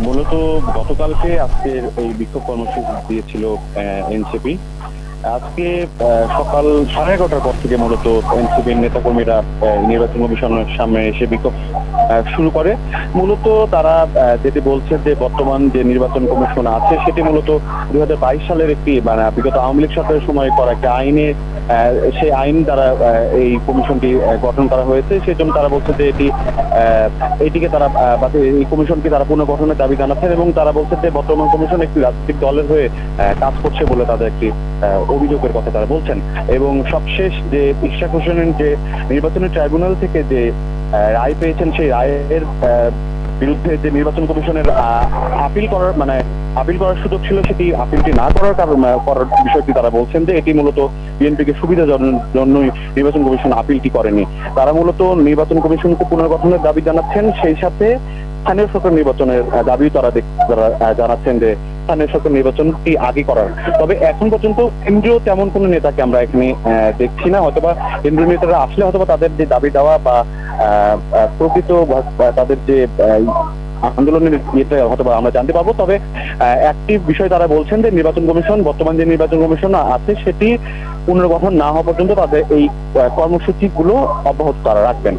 মূলত গতকালকে আজকের এই বিক্ষোভ কর্মসূচি দিয়েছিল এনসিপি। আজকে সকাল 11:30টার পর থেকে মূলত এনসিপির নেতাকর্মীরা নির্বাচন কমিশনের সামনে এসে বিক্ষোভ শুরু করে। মূলত তারা যেটি বলছে যে বর্তমান যে নির্বাচন কমিশন আছে সেটি মূলত 2022 সালের একটি মানে বিগত আওয়ামী লীগ সরকারের সময় করা একটা আইনে সেই আইন দ্বারা এই কমিশনটি গঠন করা হয়েছে। সেই জন্য তারা বলছে যে এটিকে তারা এই কমিশনকে তারা পুনর্গঠনের দাবি জানাচ্ছেন এবং তারা বলছে যে বর্তমান কমিশন একটি রাজনৈতিক দলের হয়ে কাজ করছে বলে তাদের একটি অভিযোগের কথা তারা বলছেন। এবং সবশেষ যে ইশরাক হোসেনের যে নির্বাচনী ট্রাইব্যুনাল থেকে যে রায় পেয়েছেন সেই রায়ের বিরুদ্ধে যে নির্বাচন কমিশনের আপিল করার সুযোগ ছিল, সেটি আপিলটি না করার বিষয়টি তারা বলছেন যে এটি মূলত বিএনপিকে সুবিধার জন্যই নির্বাচন কমিশন আপিলটি করেনি। তারা মূলত নির্বাচন কমিশনকে পুনর্গঠনের দাবি জানাচ্ছেন, সেই সাথে স্থানীয় সরকার নির্বাচনের দাবিও তারা জানাচ্ছেন যে স্থানীয় সরকার নির্বাচনটি আগে করার। তবে এখন পর্যন্ত কেন্দ্রীয় তেমন কোনো নেতাকে আমরা এখানে দেখছি না। হয়তোবা কেন্দ্রীয় নেতারা আসলে হয়তোবা তাদের যে দাবি দেওয়া বা প্রকৃত তাদের যে আন্দোলনের ইয়েটা হয়তোবা আমরা জানতে পারবো। তবে একটি বিষয় তারা বলছেন যে নির্বাচন কমিশন, বর্তমান যে নির্বাচন কমিশন আছে সেটি পুনর্গঠন না হওয়া পর্যন্ত তাদের এই কর্মসূচিগুলো অব্যাহত তারা রাখবেন।